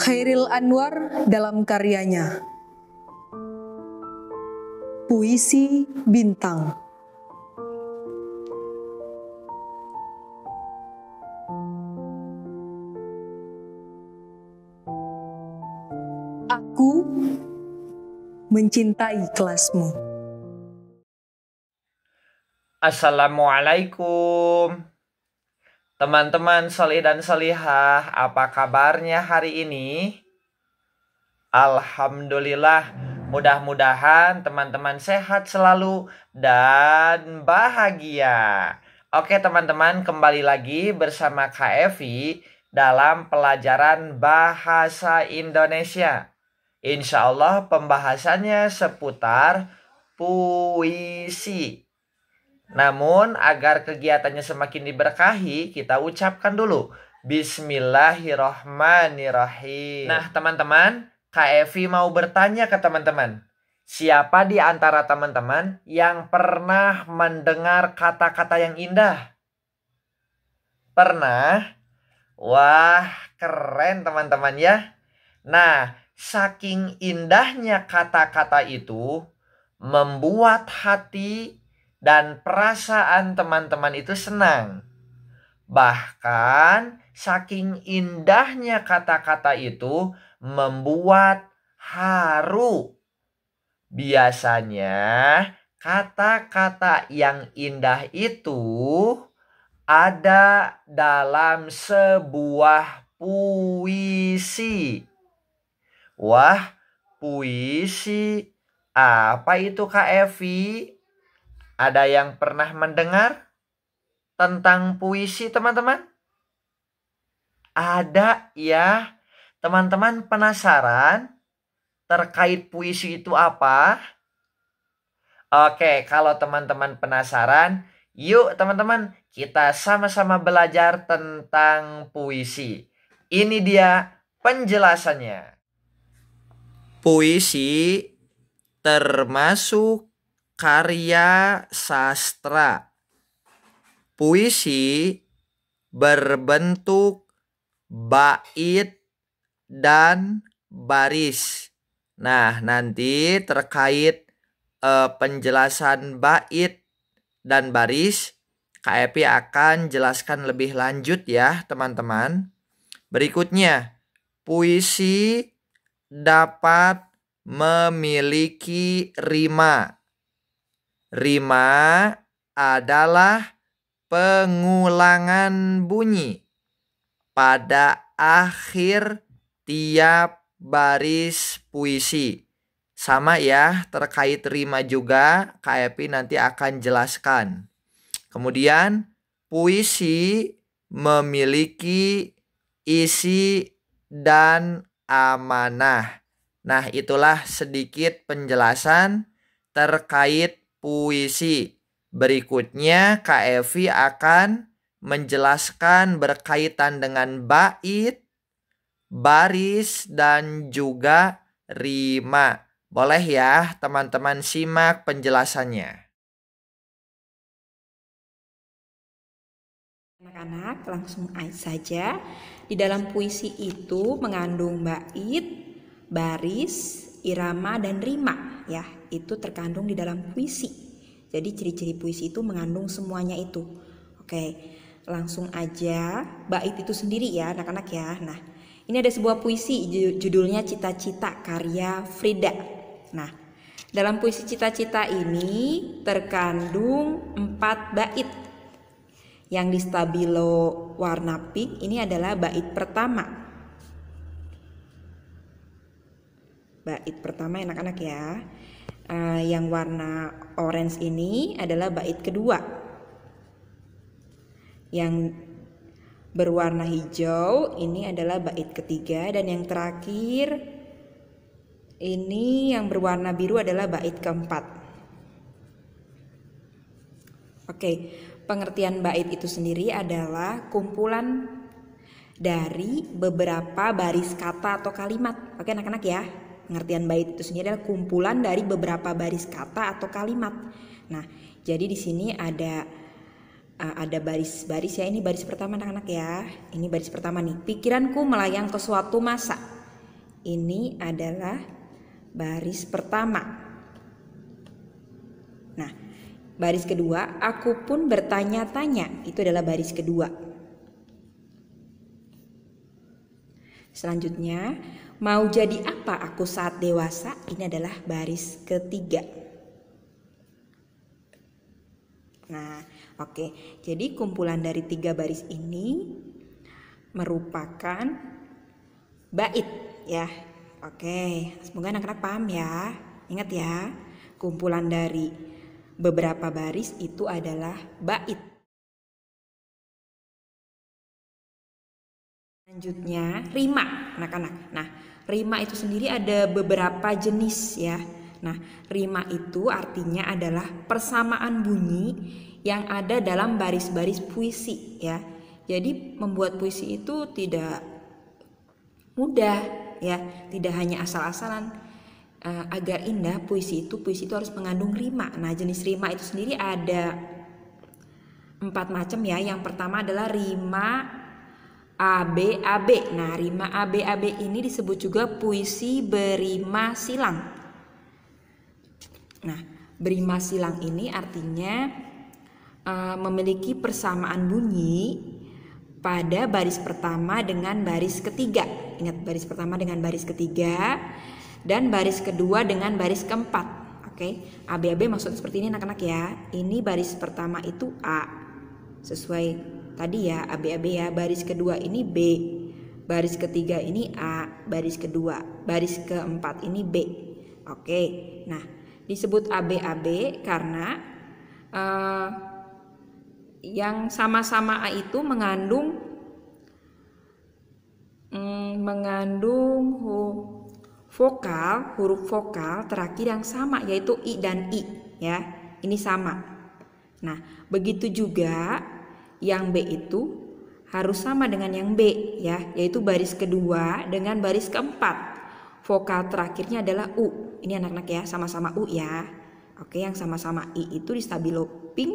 Chairil Anwar dalam karyanya Puisi Bintang. Aku mencintai kelasmu. Assalamualaikum teman-teman solih dan solihah, apa kabarnya hari ini? Alhamdulillah, mudah-mudahan teman-teman sehat selalu dan bahagia. Oke teman-teman, kembali lagi bersama Kak Evi dalam pelajaran Bahasa Indonesia. Insya Allah pembahasannya seputar puisi. Namun agar kegiatannya semakin diberkahi, kita ucapkan dulu Bismillahirrohmanirrohim. Nah teman-teman, Kak Evi mau bertanya ke teman-teman, siapa di antara teman-teman yang pernah mendengar kata-kata yang indah? Pernah? Wah, keren teman-teman ya. Nah, saking indahnya kata-kata itu membuat hati dan perasaan teman-teman itu senang. Bahkan saking indahnya kata-kata itu membuat haru. Biasanya kata-kata yang indah itu ada dalam sebuah puisi. Wah, puisi apa itu Kak Evi? Ada yang pernah mendengar tentang puisi teman-teman? Ada ya. Teman-teman penasaran terkait puisi itu apa? Oke, kalau teman-teman penasaran, yuk teman-teman kita sama-sama belajar tentang puisi. Ini dia penjelasannya. Puisi termasuk karya sastra. Puisi berbentuk bait dan baris. Nah, nanti terkait penjelasan bait dan baris, Kak Epi akan jelaskan lebih lanjut ya, teman-teman. Berikutnya, puisi dapat memiliki rima. Rima adalah pengulangan bunyi pada akhir tiap baris puisi. Sama ya, terkait rima juga Kak Epi nanti akan jelaskan. Kemudian puisi memiliki isi dan amanah. Nah, itulah sedikit penjelasan terkait puisi. Berikutnya Kak Evi akan menjelaskan berkaitan dengan bait, baris, dan juga rima. Boleh ya teman-teman simak penjelasannya. Anak-anak langsung saja. Di dalam puisi itu mengandung bait, baris, irama, dan rima ya. Itu terkandung di dalam puisi. Jadi ciri-ciri puisi itu mengandung semuanya itu. Oke, langsung aja bait itu sendiri ya anak-anak ya. Nah, ini ada sebuah puisi judulnya Cita-Cita karya Frida. Nah, dalam puisi Cita-Cita ini terkandung 4 bait. Yang di stabilo warna pink ini adalah bait pertama. Bait pertama anak-anak ya. Yang warna orange ini adalah bait kedua. Yang berwarna hijau ini adalah bait ketiga, dan yang terakhir ini yang berwarna biru adalah bait keempat. Oke, pengertian bait itu sendiri adalah kumpulan dari beberapa baris kata atau kalimat. Oke anak-anak ya. Pengertian bait itu sendiri adalah kumpulan dari beberapa baris kata atau kalimat. Nah, jadi di sini ada baris-baris ya. Ini baris pertama anak-anak ya. Ini baris pertama nih. Pikiranku melayang ke suatu masa. ini adalah baris pertama. Nah, baris kedua, aku pun bertanya-tanya, itu adalah baris kedua. Selanjutnya, mau jadi apa aku saat dewasa, ini adalah baris ketiga. Nah, oke. Jadi kumpulan dari 3 baris ini merupakan bait ya. Oke, semoga anak-anak paham ya. Ingat ya, kumpulan dari beberapa baris itu adalah bait. Selanjutnya, rima anak-anak. Nah, rima itu sendiri ada beberapa jenis ya. Nah, rima itu artinya adalah persamaan bunyi yang ada dalam baris-baris puisi ya. Jadi membuat puisi itu tidak mudah ya, tidak hanya asal-asalan. Agar indah puisi itu harus mengandung rima. Nah, jenis rima itu sendiri ada 4 macam ya. Yang pertama adalah rima ABAB. Nah, rima ABAB ini disebut juga puisi berima silang. Nah, berima silang ini artinya memiliki persamaan bunyi pada baris pertama dengan baris ketiga. Ingat, baris pertama dengan baris ketiga dan baris kedua dengan baris keempat. Oke, ABAB maksudnya seperti ini anak-anak ya. Ini baris pertama itu A, sesuai tadi ya ABAB ya. Baris kedua ini B, baris ketiga ini A, baris kedua, baris keempat ini B. Oke, nah disebut ABAB karena yang sama-sama A itu mengandung huruf vokal terakhir yang sama, yaitu I dan I ya. Ini sama. Nah, begitu juga yang B itu harus sama dengan yang B ya, yaitu baris kedua dengan baris keempat. Vokal terakhirnya adalah U. Ini anak-anak ya, sama-sama U ya. Oke, yang sama-sama I itu di stabilo pink,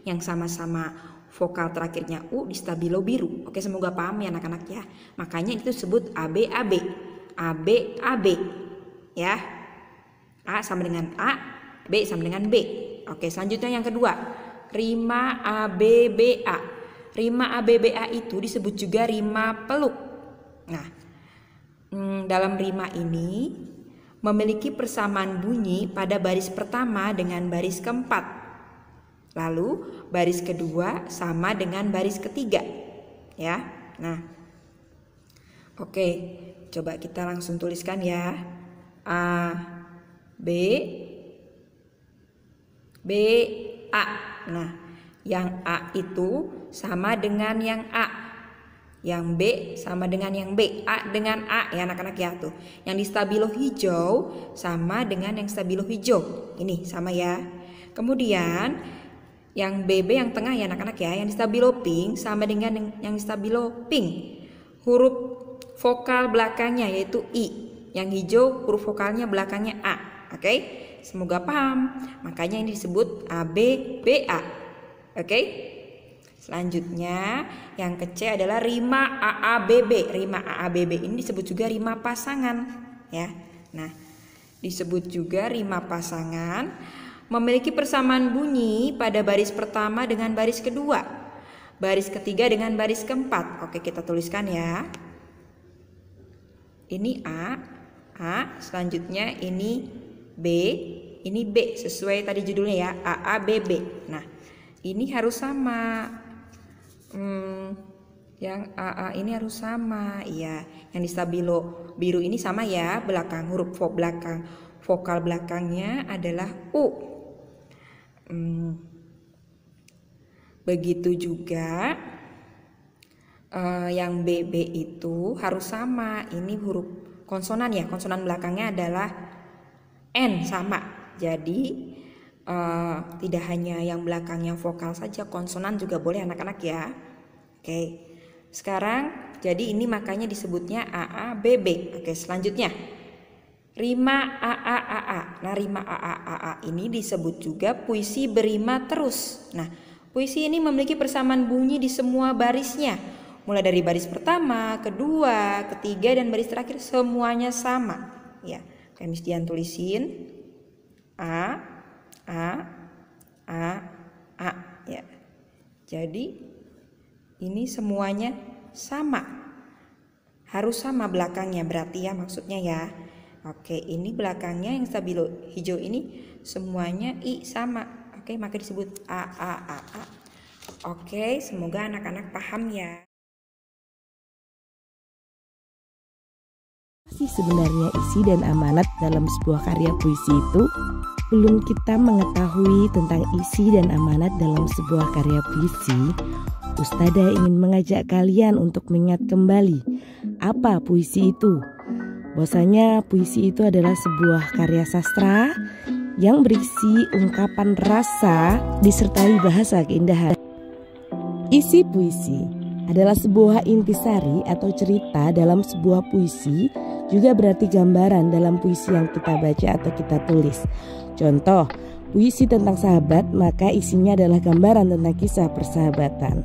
yang sama-sama vokal terakhirnya U di stabilo biru. Oke, semoga paham ya anak-anak ya. Makanya itu disebut ABAB. ABAB ya. A sama dengan A, B sama dengan B. Oke, selanjutnya yang kedua, rima ABBA. Rima ABBA itu disebut juga rima peluk. Nah, dalam rima ini memiliki persamaan bunyi pada baris pertama dengan baris keempat. Lalu baris kedua sama dengan baris ketiga. Ya. Nah. Oke, coba kita langsung tuliskan ya. A B B A. Nah, yang A itu sama dengan yang A. Yang B sama dengan yang B. A dengan A ya anak-anak ya tuh. Yang di stabilo hijau sama dengan yang stabilo hijau. Ini sama ya. Kemudian yang BB yang tengah ya anak-anak ya. Yang di stabilo pink sama dengan yang di stabilo pink. Huruf vokal belakangnya yaitu I. Yang hijau huruf vokalnya belakangnya A. Oke? Semoga paham. Makanya ini disebut ABBA. Oke? Selanjutnya yang ke C adalah rima AABB. Rima AABB ini disebut juga rima pasangan ya. Nah, disebut juga rima pasangan, memiliki persamaan bunyi pada baris pertama dengan baris kedua, baris ketiga dengan baris keempat. Oke, kita tuliskan ya. Ini A, selanjutnya ini B, ini B sesuai tadi judulnya ya, AABB. Nah, ini harus sama. Yang AA ini harus sama ya. Yang di stabilo biru ini sama ya, belakang huruf vokal belakangnya adalah U. Begitu juga yang BB itu harus sama. Ini huruf konsonan ya, konsonan belakangnya adalah N sama. Jadi tidak hanya yang belakangnya vokal saja, konsonan juga boleh anak-anak ya. Oke, sekarang jadi ini makanya disebutnya AABB. Oke, selanjutnya rima AAAA. Nah, rima AAAA ini disebut juga puisi berima terus. Nah, puisi ini memiliki persamaan bunyi di semua barisnya, Mulai dari baris pertama, kedua, ketiga, dan baris terakhir semuanya sama. Ya, Kak Misdian tulisin A, ya. Jadi ini semuanya sama. Harus sama belakangnya berarti ya maksudnya ya. Oke, ini belakangnya yang stabilo hijau ini semuanya I sama. Oke, maka disebut A. Oke, semoga anak-anak paham ya. Apa sih sebenarnya isi dan amanat dalam sebuah karya puisi itu? Belum kita mengetahui tentang isi dan amanat dalam sebuah karya puisi, Ustadzah ingin mengajak kalian untuk mengingat kembali apa puisi itu. Bahwasanya puisi itu adalah sebuah karya sastra yang berisi ungkapan rasa disertai bahasa keindahan. Isi puisi adalah sebuah intisari atau cerita dalam sebuah puisi, juga berarti gambaran dalam puisi yang kita baca atau kita tulis. Contoh, puisi tentang sahabat, maka isinya adalah gambaran tentang kisah persahabatan.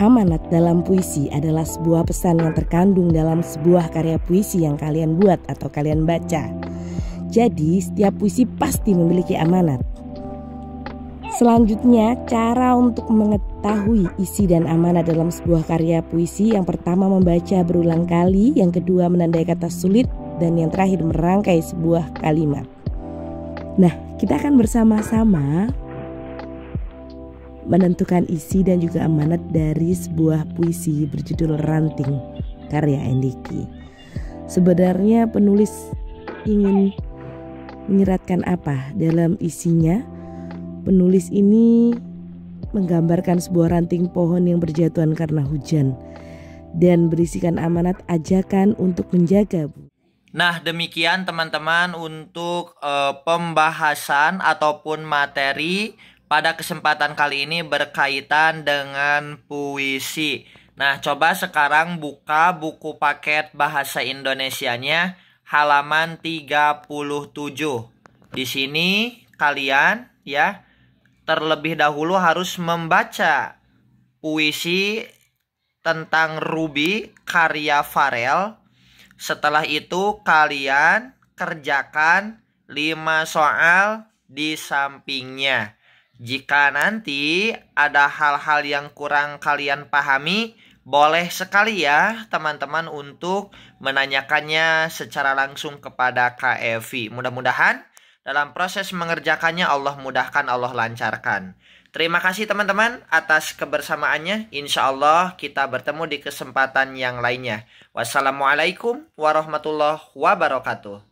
Amanat dalam puisi adalah sebuah pesan yang terkandung dalam sebuah karya puisi yang kalian buat atau kalian baca. Jadi, setiap puisi pasti memiliki amanat. Selanjutnya, cara untuk mengetahui isi dan amanat dalam sebuah karya puisi, yang pertama membaca berulang kali, yang kedua menandai kata sulit, dan yang terakhir merangkai sebuah kalimat. Nah, kita akan bersama-sama menentukan isi dan juga amanat dari sebuah puisi berjudul Ranting karya Endiki. Sebenarnya penulis ingin menyiratkan apa dalam isinya? Penulis ini menggambarkan sebuah ranting pohon yang berjatuhan karena hujan dan berisikan amanat ajakan untuk menjaga. Nah, demikian teman-teman untuk pembahasan ataupun materi pada kesempatan kali ini berkaitan dengan puisi. Nah, coba sekarang buka buku paket bahasa Indonesianya halaman 37. Di sini kalian ya terlebih dahulu harus membaca puisi tentang Ruby karya Farel. Setelah itu kalian kerjakan 5 soal di sampingnya. Jika nanti ada hal-hal yang kurang kalian pahami, boleh sekali ya teman-teman untuk menanyakannya secara langsung kepada Kak Evi. Mudah-mudahan dalam proses mengerjakannya Allah mudahkan, Allah lancarkan. Terima kasih teman-teman atas kebersamaannya. Insya Allah kita bertemu di kesempatan yang lainnya. Wassalamualaikum warahmatullahi wabarakatuh.